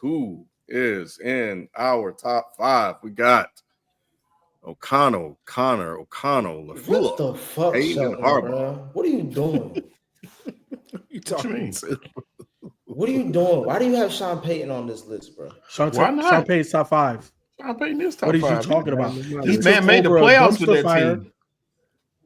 who is in our top 5. We got O'Connell, Connor, O'Connell, What LaFleur, the fuck, Payton, and Shelton, Harbaugh. bro? What are you doing? You What you mean? What are you doing? Why do you have Sean Payton on this list, bro? Why not? Sean Payton's top 5. Sean Payton is top What are you 5. talking about? This man made the playoffs with that team.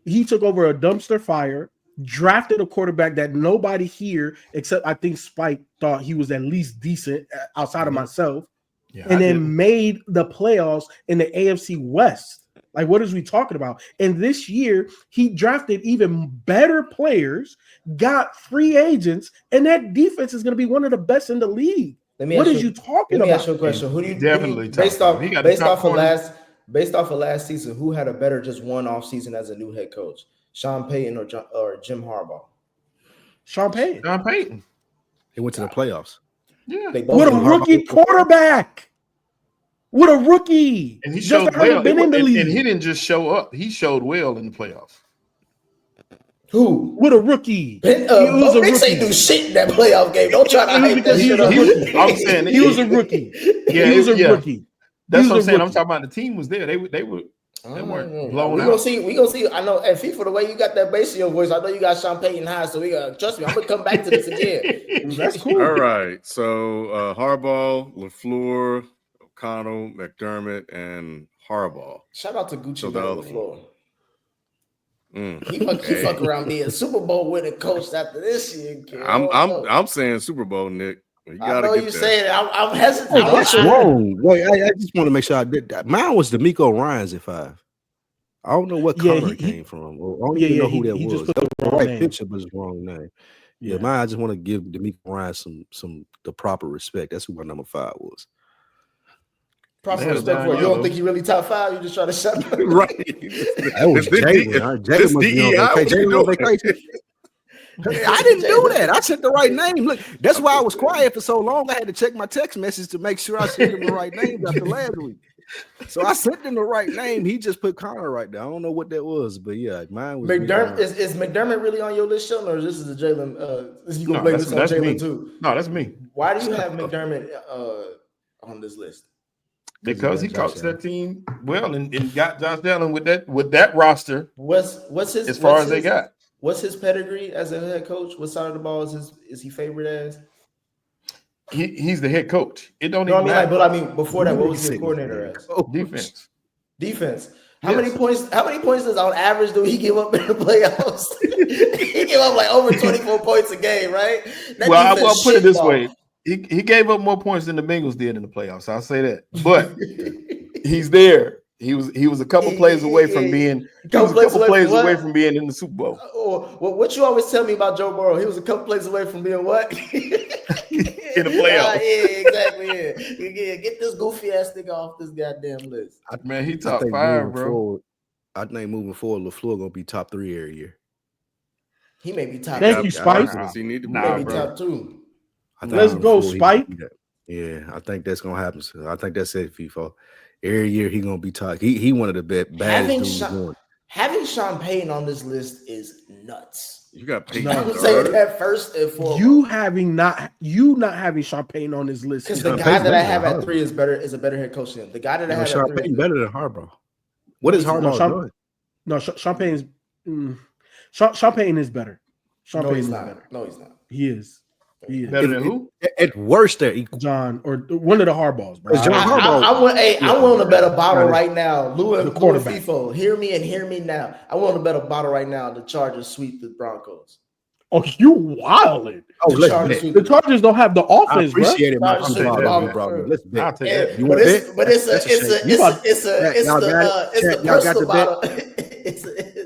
He took over a dumpster fire, drafted a quarterback that nobody here, except I think Spike, thought he was at least decent outside of myself, and then made the playoffs in the AFC West. Like, what is we talking about? And this year, he drafted even better players, got free agents, and that defense is going to be one of the best in the league. What is you talking about? Let me ask you a question. Who do you definitely based off of last season? Who had a better just one off season as a new head coach? Sean Payton or Jim Harbaugh? Sean Payton. Sean Payton. He went to the playoffs. Yeah, with a rookie quarterback. With a rookie, and he showed well. And he didn't just show up; he showed well in the playoffs. Who? With a rookie? He was a rookie. Ain't do shit in that playoff game. Don't try to hype that shit up. I'm saying he was a rookie. Yeah, he was a rookie. That's what I'm saying. I'm talking about the team was there. They weren't blown out. We gonna see. I know at FIFA, the way you got that bass in your voice, I know you got Sean Payton high. So we got trust me. I'm gonna come back to this again. That's cool. All right. So Harbaugh, LaFleur, O'Connell, McDermott, and Harbaugh. Shout out to Gucci So LaFleur. He fuck around being Super Bowl winning coach after this year. I'm saying Super Bowl, Nick. You I know you saying I'm hesitant. That's wrong. Wait, I just want to make sure I did that. Mine was D'Amico Ryans at 5. I don't know what color it came from. I don't even know who that was. That was the right picture, but it's the wrong name. Yeah, mine. I just want to give D'Amico Ryans some the proper respect. That's who my number 5 was. Proper respect for you. Don't think he really top 5? You just try to shut up. Right. That was Jalen. Jalen was on vacation. I didn't do that. I said the right name. Look, that's why I was quiet for so long. I had to check my text message to make sure I sent him the right name after last week. So I sent him the right name. He just put Connor right there. I don't know what that was, but yeah, mine was McDermott. Is McDermott really on your list, Sheldon, or this is a Jalen? Is you gonna blame this on Jalen too? No, that's me. Why do you have McDermott on this list? Because he coached that team well and got Josh Allen with that roster. What's his as far as they got? What's his pedigree as a head coach? What side of the ball is he favored as? He's the head coach. It don't even matter. But I mean, before that, what was his coordinator as? Defense. How many points does on average do he give up in the playoffs? He gave up like over 24 points a game, right? I'll put it this way. He gave up more points than the Bengals did in the playoffs. I'll say that. But he's there. He was a couple plays away from being away from being in the Super Bowl. What you always tell me about Joe Burrow? He was a couple plays away from being what? In the playoffs. Yeah, exactly. Yeah. Get this goofy ass nigga off this goddamn list. Man, he top 5, bro. I think moving forward, LaFleur gonna be top 3 every year. He may be top. Thank you, Spike. He may be top 2. Let's go, Spike. Yeah, I think that's gonna happen. So I think that's it, FIFA. Every year he gonna be top. He one of the baddest dudes. Having Sean Payton on this list is nuts. You got Payton. I'm saying that first and foremost. You not having Sean Payton on this list because the guy that I have at 3 is a better head coach than him. The guy that I have Sean at 3 Payton better than Harbaugh. What is Harbaugh doing? No, Sean Payton's Sean Payton is better. Sean Payton is not better. No, he's not. He is. Better than who? At worst, they're equal. John or one of the Harbaughs, bro. I want to bet a bottle right now. Lou and FIFO, hear me and hear me now. I want to bet a bottle right now. The Chargers sweep the Broncos. Oh, you wildin'. The Chargers don't have the offense, bro. I appreciate it, bro. Let's bet. I'll take it. You want to bet? But it's the personal bottle.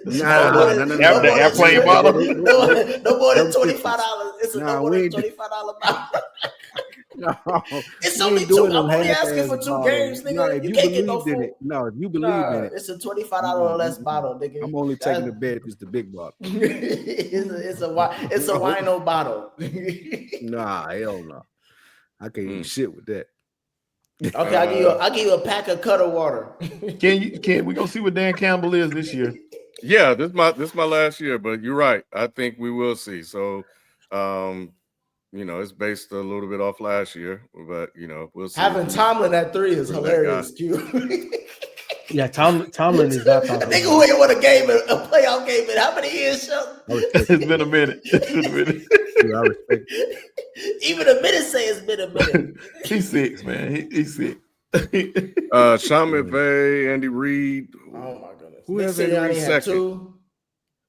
The airplane bottle. No more than $25. It's a no more than $25 bottle. No, it's only 2. I'm only asking for 2 games, nigga. If you can't get no food. No, if you believe in it, it's a $25 or less bottle, nigga. I'm only taking the bet if it's the big bottle. it's a wino bottle. Nah, hell no. I can't eat shit with that. Okay, I'll give you a pack of Cutter water. Can we go see what Dan Campbell is this year? Yeah, this is my last year, but you're right. I think we will see. So it's based a little bit off last year, but we'll see. Having Tomlin at 3 is hilarious, Q. Yeah, Tomlin is not talking. I think who ain't won a playoff game in how many years, Sean? It's been a minute. I respect it. Even a minute say it's been a minute. He's 6, man. He's 6. Sean McVay, Andy Reid. Oh my goodness. Who Nick has Andy Reid Sirianni had second? 2.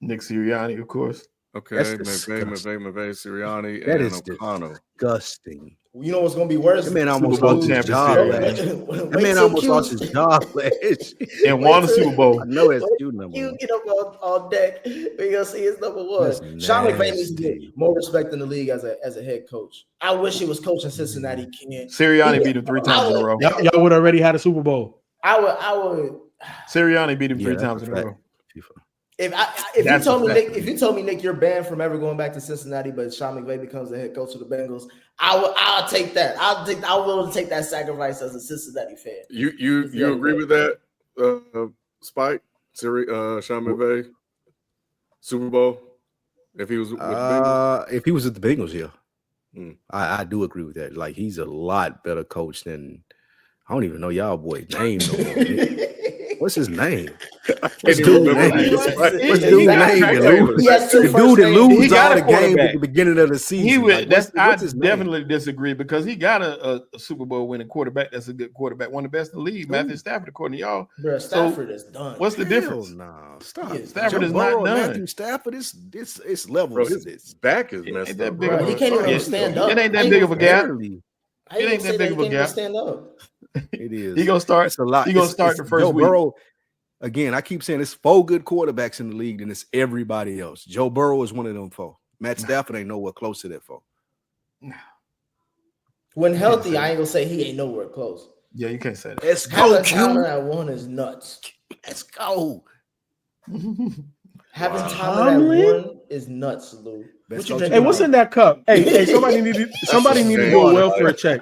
Nick Sirianni, of course. Okay, That's McVay, Sirianni, That and is O'Connell. disgusting. You know what's gonna be worse? That man almost Super Bowl lost his champion. job last. That man almost lost his job last. And won the Super Bowl. I know that's Q number. You get up on deck. We're gonna see his number 1. That's Sean McVay needs to nasty. get more respect in the league as a head coach. I wish he was coaching Cincinnati. Can't. Sirianni beat him 3 times in a row. Y'all would already had a Super Bowl. I would. Sirianni beat him 3 Yeah, times that's in a a row. If you told me, Nick, you're banned from ever going back to Cincinnati, but Sean McVay becomes the head coach of the Bengals, I'll take that. I'll willing to take that sacrifice as a Cincinnati fan. You agree with that, Spike? Sean McVay, Super Bowl? If he was with the Bengals? If he was at the Bengals, yeah. I do agree with that. Like, he's a lot better coach than I don't even know y'all boy name no more. Nick. What's his name? What's dude's name? What's dude's name? The dude that loses all the games at the beginning of the season. He would. Like, I what's his name? definitely disagree because he got a Super Bowl winning quarterback. That's a good quarterback, one of the best in the league. Matthew Stafford, according to y'all. Bro, Stafford is done. What's the difference? No, stop. Stafford is Burrow not and done. Matthew Stafford is it's levels. Bro, his back is messed Ain't that up. big Bro. of a- He can't even stand up. It ain't that big of a gap. Barely. How you It ain't gonna say that big he of a can't even gap. stand up? It is. He gonna start. It's a lot. He gonna start the first Joe week. Burrow. Again, I keep saying it's 4 good quarterbacks in the league, and it's everybody else. Joe Burrow is one of them 4. Matt Stafford ain't nowhere close to that 4. When healthy, I ain't gonna say he ain't nowhere close. Yeah, you can't say that. Let's go, Having Tomlin Q. at 1 is nuts. Let's go. Having Tomlin Tomlin? at 1 is nuts, Lou. Best What you coach drinking? Hey, what's in that cup? Hey, somebody need to do a welfare check.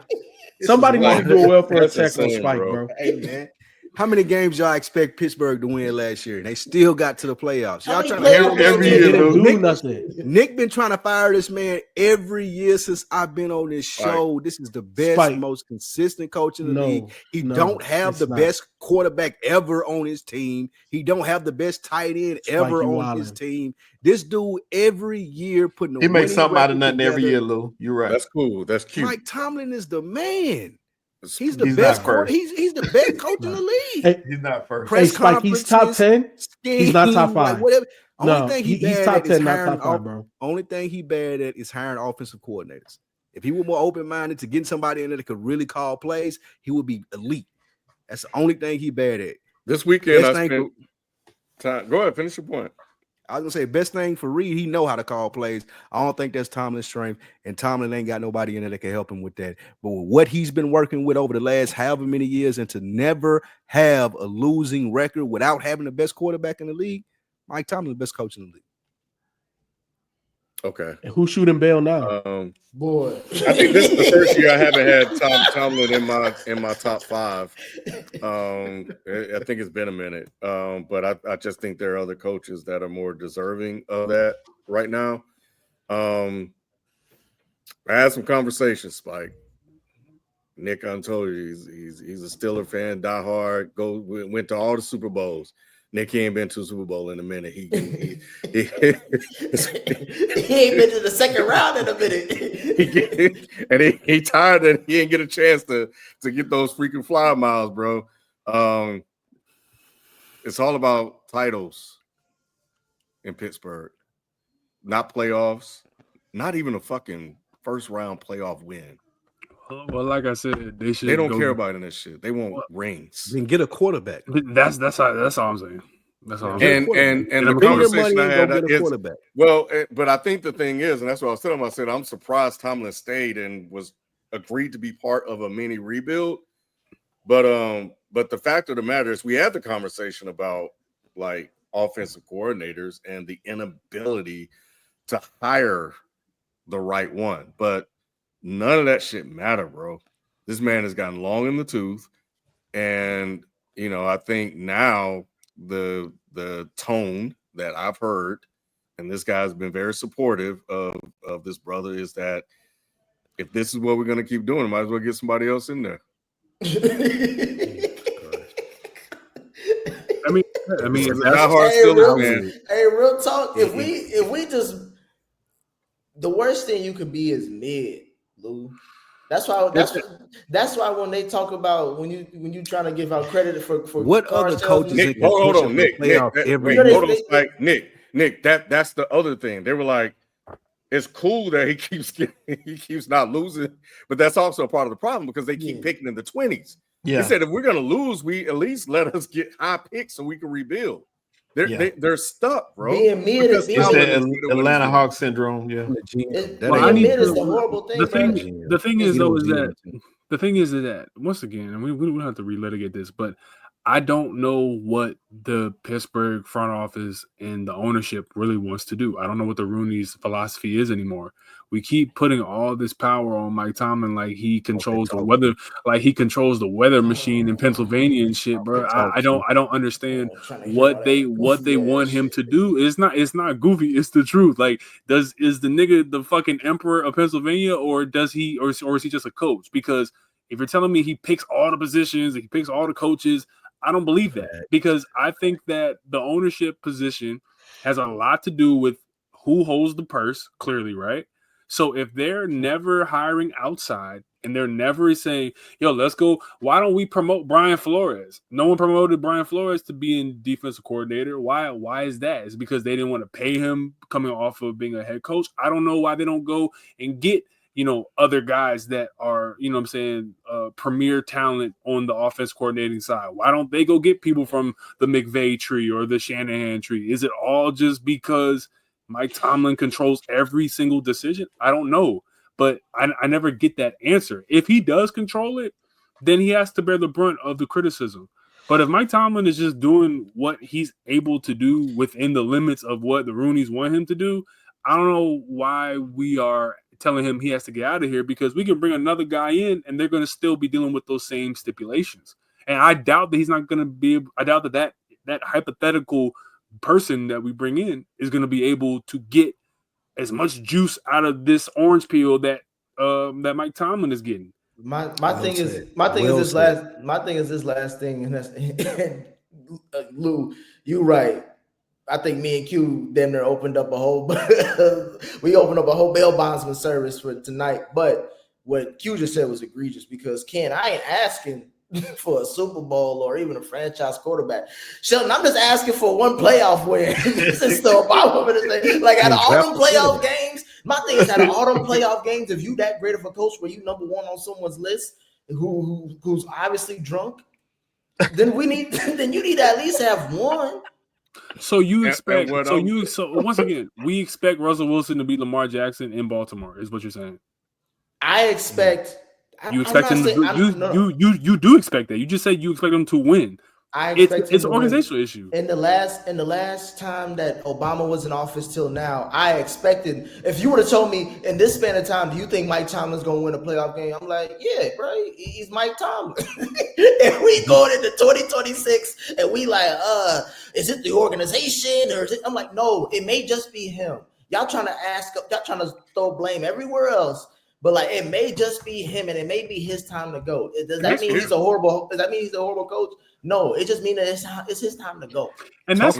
Somebody need to do a welfare check on Spike, bro. Hey, man. How many games y'all expect Pittsburgh to win last year? And they still got to the playoffs. Y'all trying to every They year, didn't do Nick- nothing. Nick been trying to fire this man every year since I've been on this show. This is the best, Spike. most consistent coach in the No, league. He no, don't have it's the not. best quarterback ever on his team. He don't have the best tight end ever you on his wildin'. team. This dude every year putting He makes winning something out of record nothing every together. year, Lou. You're right. That's cool. That's cute. Mike Tomlin is the man. He's He's the not best. first. He's the best coach in the league. Hey, He's not first. Press hey, Spike, he's top conferences, 10. He's not top scheme, like 5. whatever. No, Only thing he's bad top at is 10, not hiring top 5, bro. Only thing he bad at is hiring offensive coordinators. If he were more open-minded to getting somebody in there that could really call plays, he would be elite. That's the only thing he bad at. This weekend, Best I thing spent time. Go ahead, finish your point. I was gonna say best thing for Reed, he know how to call plays. I don't think that's Tomlin's strength, and Tomlin ain't got nobody in there that can help him with that. But with what he's been working with over the last however many years, and to never have a losing record without having the best quarterback in the league, Mike Tomlin, the best coach in the league. Okay. And who's shooting bail now? Boy, I think this is the first year I haven't had Tomlin in my top 5. I think it's been a minute, but I just think there are other coaches that are more deserving of that right now. I had some conversations, Spike. Nick, I told you he's a Steeler fan, diehard. Went to all the Super Bowls. Nick, he ain't been to a Super Bowl in a minute. He he ain't been to the second round in a minute. and he tired and he didn't get a chance to get those freaking fly miles, bro. It's all about titles in Pittsburgh, not playoffs, not even a fucking first round playoff win. Well, like I said, They don't care about this shit. They want rings. Then get a quarterback. That's all I'm saying. That's all I'm saying. And the Bring your conversation money I and had go get a is, quarterback. well, but I think the thing is, and that's what I was telling him, I said, I'm surprised Tomlin stayed and was agreed to be part of a mini rebuild. But the fact of the matter is we had the conversation about like offensive coordinators and the inability to hire the right one. But none of that shit matter, bro. This man has gotten long in the tooth. And, I think now the tone that I've heard, and this guy's been very supportive of this brother, is that if this is what we're gonna keep doing, might as well get somebody else in there. I mean, that's hard. Real talk. If we just, the worst thing you could be is mid, Lou. That's why when they talk about when you trying to give out credit for what other coaches, Nick, hold on, Nick, Nick, that's the other thing. They were like, it's cool that he keeps not losing, but that's also a part of the problem because they keep picking in the 20s. Yeah. He said if we're gonna lose, we at least let us get high picks so we can rebuild. They're stuck, bro. Being mid is Atlanta Hawk syndrome. Yeah, being mid is a horrible thing. The thing is that once again, and we don't have to relitigate this, but I don't know what the Pittsburgh front office and the ownership really wants to do. I don't know what the Rooney's philosophy is anymore. We keep putting all this power on Mike Tomlin like he controls the weather, like he controls the weather machine in Pennsylvania and shit, bro. I don't understand what they want him to do. It's not goofy. It's the truth. Like, is the nigga the fucking emperor of Pennsylvania, or is he just a coach? Because if you're telling me he picks all the positions, he picks all the coaches, I don't believe that, because I think that the ownership position has a lot to do with who holds the purse, clearly, right? So if they're never hiring outside and they're never saying, yo, let's go, why don't we promote Brian Flores? No one promoted Brian Flores to be in defensive coordinator. Why is that? It's because they didn't want to pay him coming off of being a head coach. I don't know why they don't go and get other guys that are, premier talent on the offense coordinating side. Why don't they go get people from the McVay tree or the Shanahan tree? Is it all just because Mike Tomlin controls every single decision? I don't know, but I never get that answer. If he does control it, then he has to bear the brunt of the criticism. But if Mike Tomlin is just doing what he's able to do within the limits of what the Rooneys want him to do, I don't know why we are telling him he has to get out of here, because we can bring another guy in and they're going to still be dealing with those same stipulations. And I doubt that he's not going to be able, I doubt that hypothetical person that we bring in is going to be able to get as much juice out of this orange peel that Mike Tomlin is getting. My thing is this last thing, and that's Lou, you right. I think me and Q damn near opened up a whole bail bondsman service for tonight. But what Q just said was egregious, because Ken, I ain't asking for a Super Bowl or even a franchise quarterback. Sheldon, I'm just asking for one playoff win. This is still about like out of all them playoff games. My thing is, out of all them playoff games, if you that great of a coach where you number one on someone's list who's obviously drunk, then you need to at least have one. So you expect once again, we expect Russell Wilson to beat Lamar Jackson in Baltimore, is what you're saying. I expect you expect him to you do expect that. You just said you expect him to win. It's an organizational issue. In the last time that Obama was in office till now, I expected, if you would have told me in this span of time, do you think Mike Tomlin's gonna win a playoff game? I'm like, yeah, bro, he's Mike Tomlin. And we going into 2026 and we like, is it the organization or is it? I'm like, no, it may just be him. Y'all trying to throw blame everywhere else. But like, it may just be him, and it may be his time to go. Does that mean he's a horrible coach? No, it just means that it's his time to go. And that's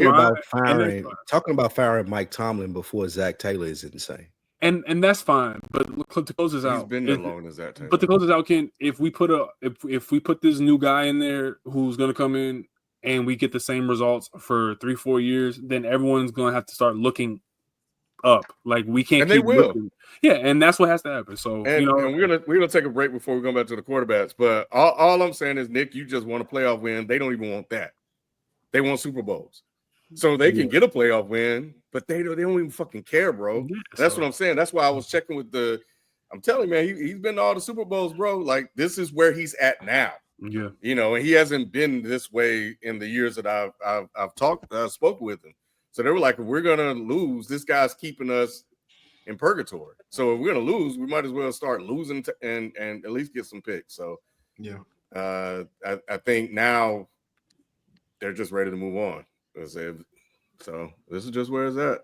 talking about firing Mike Tomlin before Zach Taylor is insane. And that's fine. But to close this out, he's been there longer than Zach Taylor. But to close this out, Ken, if we put this new guy in there who's going to come in and we get the same results for 3-4 years, then everyone's going to have to start looking up. Like, we can't. And they will. Looking. Yeah, and that's what has to happen. So and we're gonna take a break before we go back to the quarterbacks. But all I'm saying is, Nick, you just want a playoff win. They don't even want that. They want Super Bowls, so they can get a playoff win, but they don't even fucking care, bro. Yeah, that's what I'm saying. That's why I was checking with I'm telling you, man, he's been to all the Super Bowls, bro. Like, this is where he's at now. Yeah, and he hasn't been this way in the years that I've spoke with him. So they were like, if we're gonna lose, this guy's keeping us in purgatory. So if we're gonna lose, we might as well start losing and at least get some picks. So yeah, I think now they're just ready to move on. So this is just where it's at.